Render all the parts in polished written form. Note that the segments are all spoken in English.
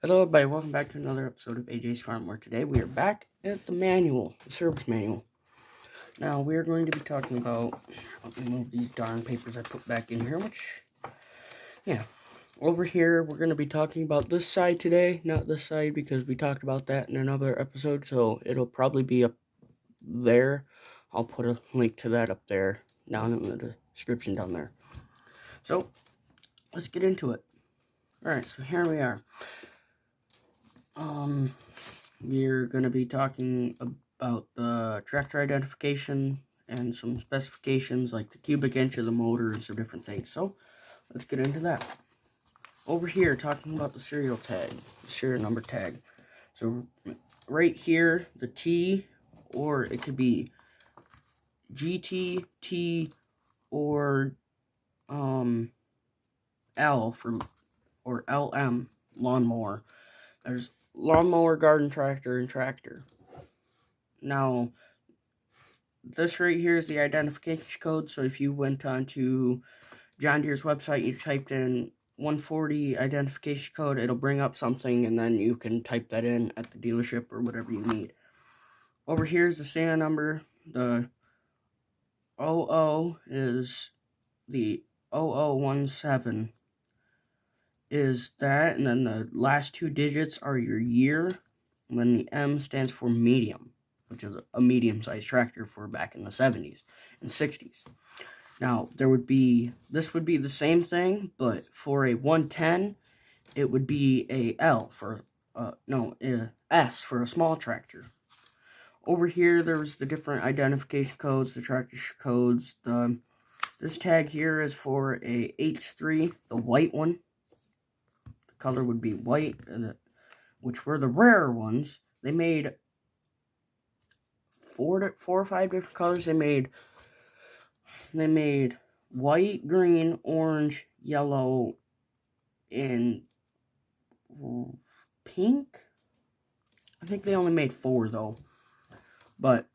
Hello everybody, welcome back to another episode of AJ's Farm, where today we are back at the manual, the service manual. Now we are going to be talking about, let me move these darn papers I put back in here, over here we're going to be talking about this side today, not this side because we talked about that in another episode, so it'll probably be up there. I'll put a link to that up there, down in the description down there. So, let's get into it. Alright, so here we are. We're going to be talking about the tractor identification and some specifications like the cubic inch of the motor and some different things. So, let's get into that. Over here, talking about the serial tag, the serial number tag. So, right here, the T, or it could be GT, T, or L or LM, lawnmower. There's lawnmower, garden tractor, and tractor. Now, this right here is the identification code, so if you went onto John Deere's website, you typed in 140 identification code, it'll bring up something, and then you can type that in at the dealership or whatever you need. Over here is the serial number. The 00 is the 0017 is that, and then the last two digits are your year, and then the M stands for medium, which is a medium-sized tractor for back in the 70s and 60s. Now, this would be the same thing, but for a 110, it would be a L for, S for a small tractor. Over here, there's the different identification codes, the tractor codes. This tag here is for a H3, the white one. The color would be white, which were the rarer ones. They made four or five different colors. They made white, green, orange, yellow, and pink. I think they only made 4 though. But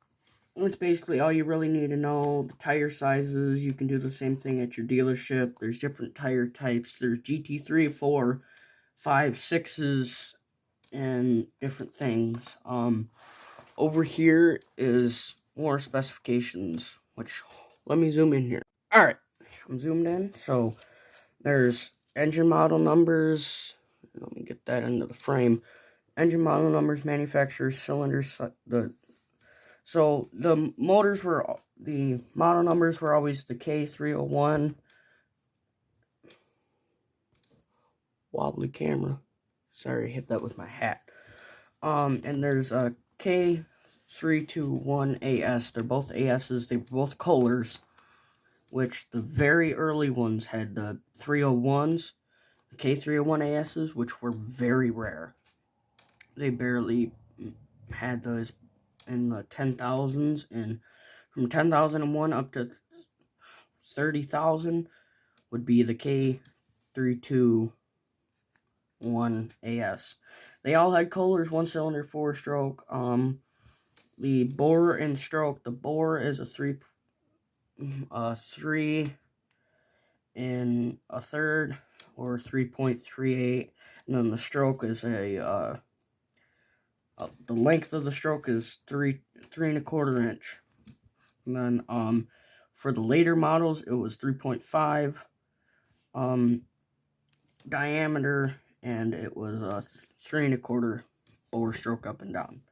that's basically all you really need to know. The tire sizes, you can do the same thing at your dealership. There's different tire types. There's GT3, 4, 5, 6s, and different things. Over here is more specifications, which, let me zoom in here. Alright, I'm zoomed in. So, there's engine model numbers. Let me get that into the frame. Engine model numbers, manufacturers, cylinders. So, the model numbers were always the K301. Wobbly camera. Sorry, I hit that with my hat. And there's a K321AS. They're both ASs. They're both Kohlers, which the very early ones had the 301s, the K301ASs, which were very rare. They barely had those in the 10,000s, and from 10,001 up to 30,000 would be the K321AS. They all had Kohlers, 1-cylinder, 4-stroke. The bore and stroke. The bore is a 3 and a third, or 3.38, and then the stroke is the length of the stroke is 3 3.25 inch. And then for the later models, it was 3.5 diameter, and it was a 3.25 bore stroke up and down.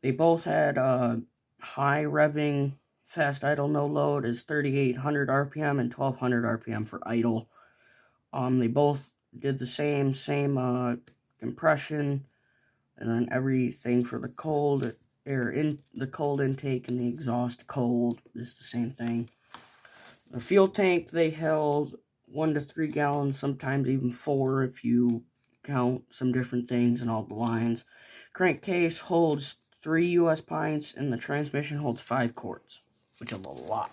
They both had high revving, fast idle, no load is 3,800 RPM and 1,200 RPM for idle. They both did the same compression, and then everything for the cold air in the cold intake and the exhaust cold is the same thing. The fuel tank, they held 1 to 3 gallons, sometimes even 4 if you count some different things in all the lines. Crankcase holds 3 US pints, and the transmission holds 5 quarts, which is a lot.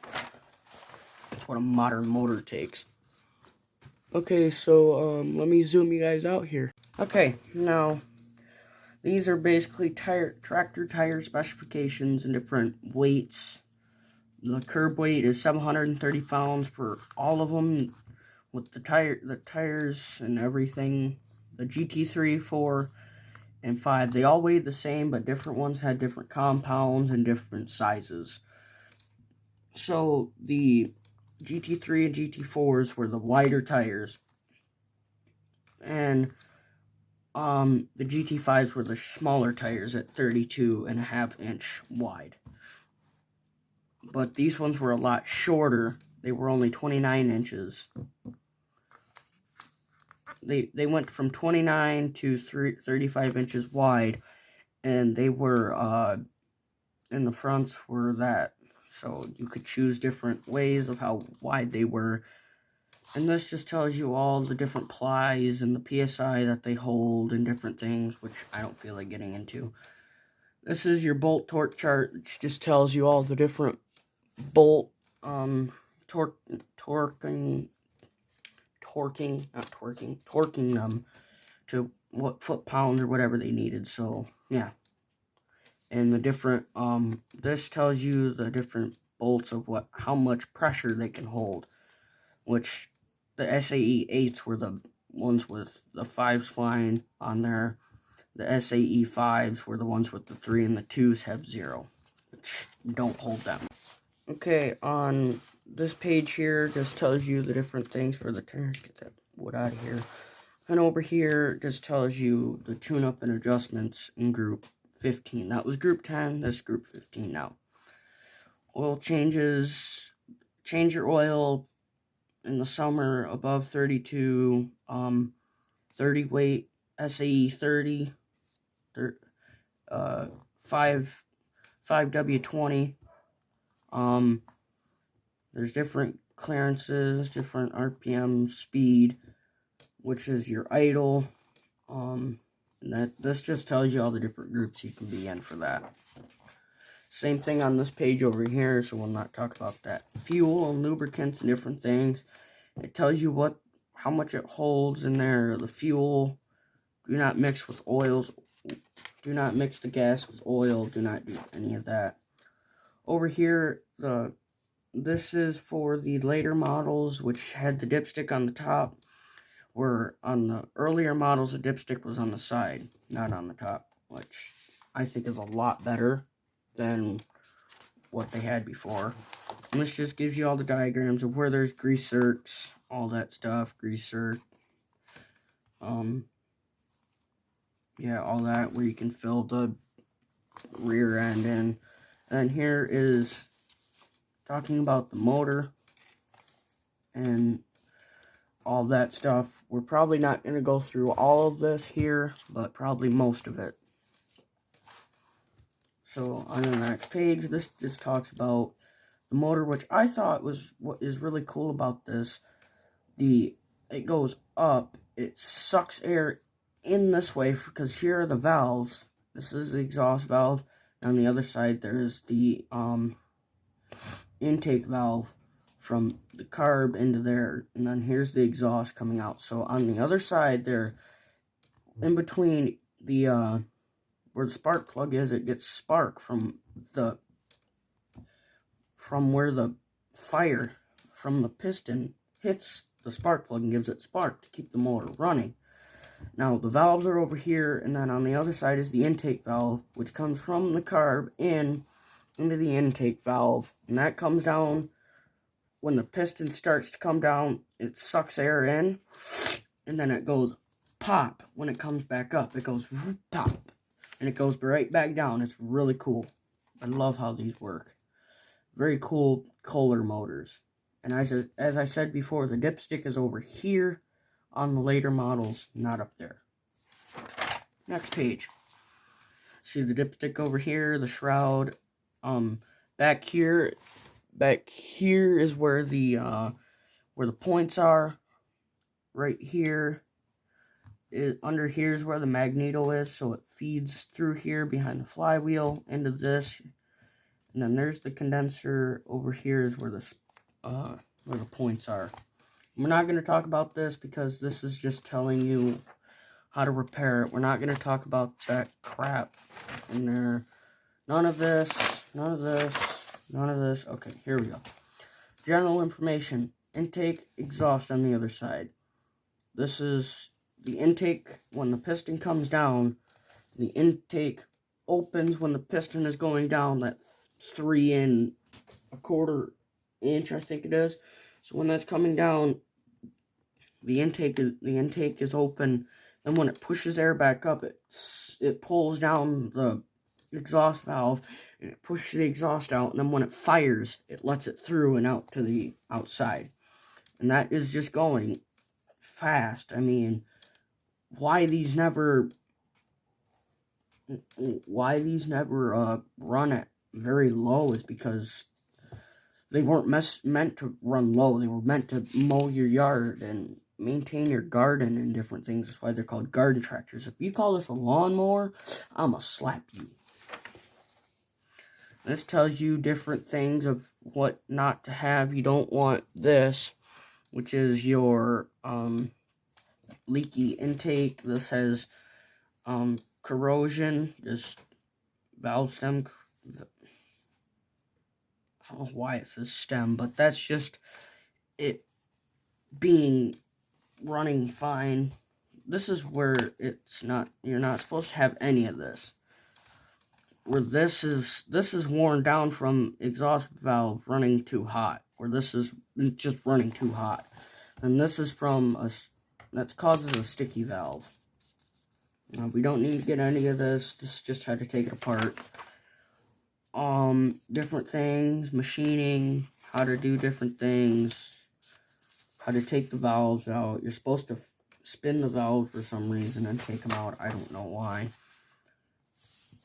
That's what a modern motor takes. Okay, so let me zoom you guys out here. Okay, now these are basically tractor tire specifications and different weights. The curb weight is 730 pounds for all of them, with the tires and everything. The GT3 for and 5. They all weighed the same, but different ones had different compounds and different sizes. So the GT3 and GT4s were the wider tires, and the GT5s were the smaller tires at 32.5 inch wide. But these ones were a lot shorter. They were only 29 inches. They went from 29 to 35 inches wide, and they were, in the fronts were that. So you could choose different ways of how wide they were. And this just tells you all the different plies and the PSI that they hold and different things, which I don't feel like getting into. This is your bolt torque chart, which just tells you all the different bolt torquing them to what foot-pounds or whatever they needed. So yeah, and the different this tells you the different bolts of how much pressure they can hold, which the SAE 8s were the ones with the 5 spline on there. The SAE 5s were the ones with the 3, and the 2s have 0, which don't hold them. Okay, on this page here just tells you the different things for the tires. Get that wood out of here. And over here just tells you the tune-up and adjustments in group 15. That was group 10, this is group 15 now. Oil changes, change your oil in the summer above 32, 30 weight, SAE 30, 5W20. There's different clearances, different RPM speed, which is your idle. And this just tells you all the different groups you can be in for that. Same thing on this page over here, so we'll not talk about that. Fuel and lubricants and different things. It tells you how much it holds in there. The fuel, do not mix with oils. Do not mix the gas with oil. Do not do any of that. Over here, this is for the later models, which had the dipstick on the top. Where on the earlier models, the dipstick was on the side, not on the top, which I think is a lot better than what they had before. And this just gives you all the diagrams of where there's grease zerks, all that stuff, grease zerk. Yeah, all that, where you can fill the rear end in. And here is talking about the motor and all that stuff. We're probably not going to go through all of this here, but probably most of it. So on the next page, this just talks about the motor, which I thought was what is really cool about this. It goes up, it sucks air in this way, because here are the valves. This is the exhaust valve. On the other side, there's the intake valve from the carb into there, and then here's the exhaust coming out. So on the other side there, in between the where the spark plug is, it gets spark from where the fire from the piston hits the spark plug and gives it spark to keep the motor running. Now the valves are over here, and then on the other side is the intake valve, which comes from the carb into the intake valve, and that comes down. When the piston starts to come down, it sucks air in, and then it goes pop. When it comes back up, it goes pop, and it goes right back down. It's really cool. I love how these work. Very cool Kohler motors. And as I said before, the dipstick is over here on the later models, not up there. Next page. See the dipstick over here, the shroud. Back here is where the points are. Right here, under here is where the magneto is, so it feeds through here behind the flywheel into this. And then there's the condenser. Over here is where the points are. We're not going to talk about this because this is just telling you how to repair it. We're not going to talk about that crap in there. None of this, none of this, none of this. Okay, here we go. General information. Intake, exhaust on the other side. This is the intake. When the piston comes down, The intake opens when the piston is going down, that 3 1/4 inch, I think it is. So when that's coming down, the intake is open, and when it pushes air back up, it pulls down the exhaust valve, and it pushes the exhaust out, and then when it fires, it lets it through and out to the outside. And that is just going fast. I mean, why these never run at very low is because they weren't meant to run low. They were meant to mow your yard and maintain your garden and different things. That's why they're called garden tractors. If you call this a lawnmower, I'm gonna slap you. This tells you different things of what not to have. You don't want this, which is your leaky intake. This has corrosion, just valve stem. I don't know why it says stem, but that's just it being running fine. This is where it's not, you're not supposed to have any of this. Where this is worn down from exhaust valve running too hot, where this is just running too hot. And this is from that causes a sticky valve. We don't need to get any of this. This is just how to take it apart. Different things, machining, how to do different things, how to take the valves out. You're supposed to spin the valve for some reason and take them out. I don't know why.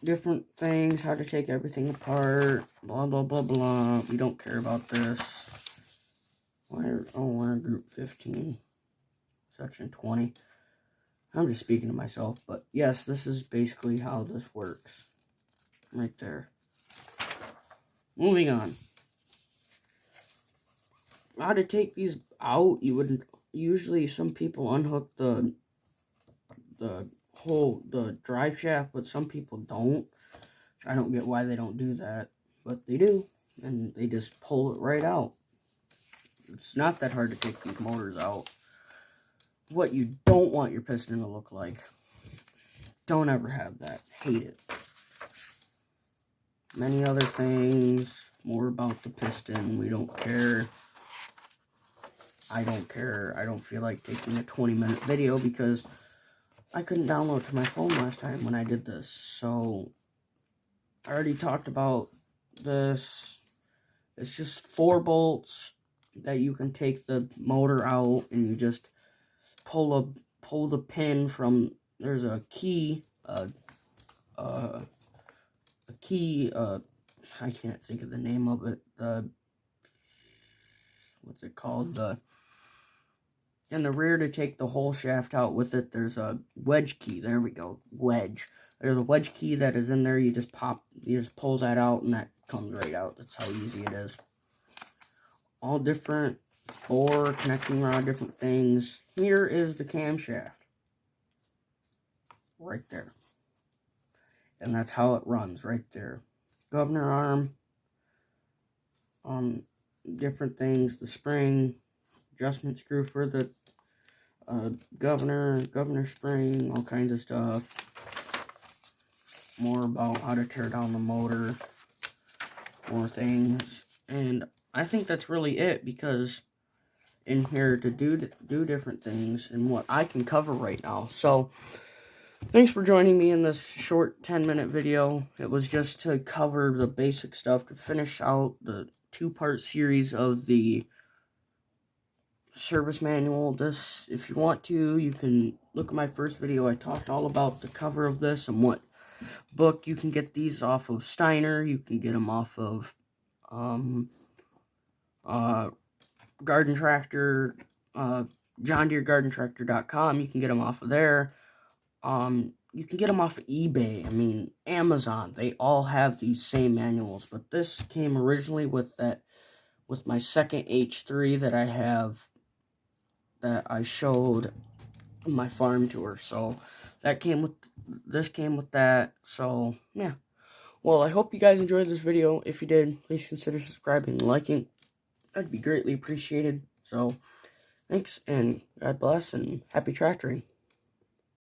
Different things, how to take everything apart, blah, blah, blah, blah. We don't care about this. Wire group 15, section 20. I'm just speaking to myself, but yes, this is basically how this works. Right there. Moving on. How to take these out, you wouldn't, usually some people unhook the drive shaft, but some people don't. I don't get why they don't do that, but they do, and they just pull it right out. It's not that hard to take these motors out. What you don't want your piston to look like. Don't ever have that. Hate it. Many other things, more about the piston. We don't care. I don't care. I don't feel like taking a 20-minute video because I couldn't download to my phone last time when I did this. So, I already talked about this. It's just 4 bolts that you can take the motor out, and you just pull the pin from, there's a key, I can't think of the name of it, what's it called, in the rear to take the whole shaft out with it, there's a wedge key, there we go, wedge. There's a wedge key that is in there, you just pull that out, and that comes right out. That's how easy it is. All different bore, connecting rod, different things. Here is the camshaft. Right there. And that's how it runs, right there. Governor arm. Different things. The spring. Adjustment screw for the governor spring. All kinds of stuff. More about how to tear down the motor. More things. And I think that's really it, because in here to do different things and what I can cover right now. So, thanks for joining me in this short 10-minute video. It was just to cover the basic stuff, to finish out the 2-part series of the service manual. This, if you want to, you can look at my first video. I talked all about the cover of this and what book. You can get these off of Steiner. You can get them off of Garden Tractor, John Deere GardenTractor.com. You can get them off of there. You can get them off of eBay. I mean, Amazon. They all have these same manuals, but this came originally with my second H3 that I have, that I showed on my farm tour. So this came with that. So yeah. Well, I hope you guys enjoyed this video. If you did, please consider subscribing and liking. That'd be greatly appreciated. So, thanks, and God bless, and happy tractoring.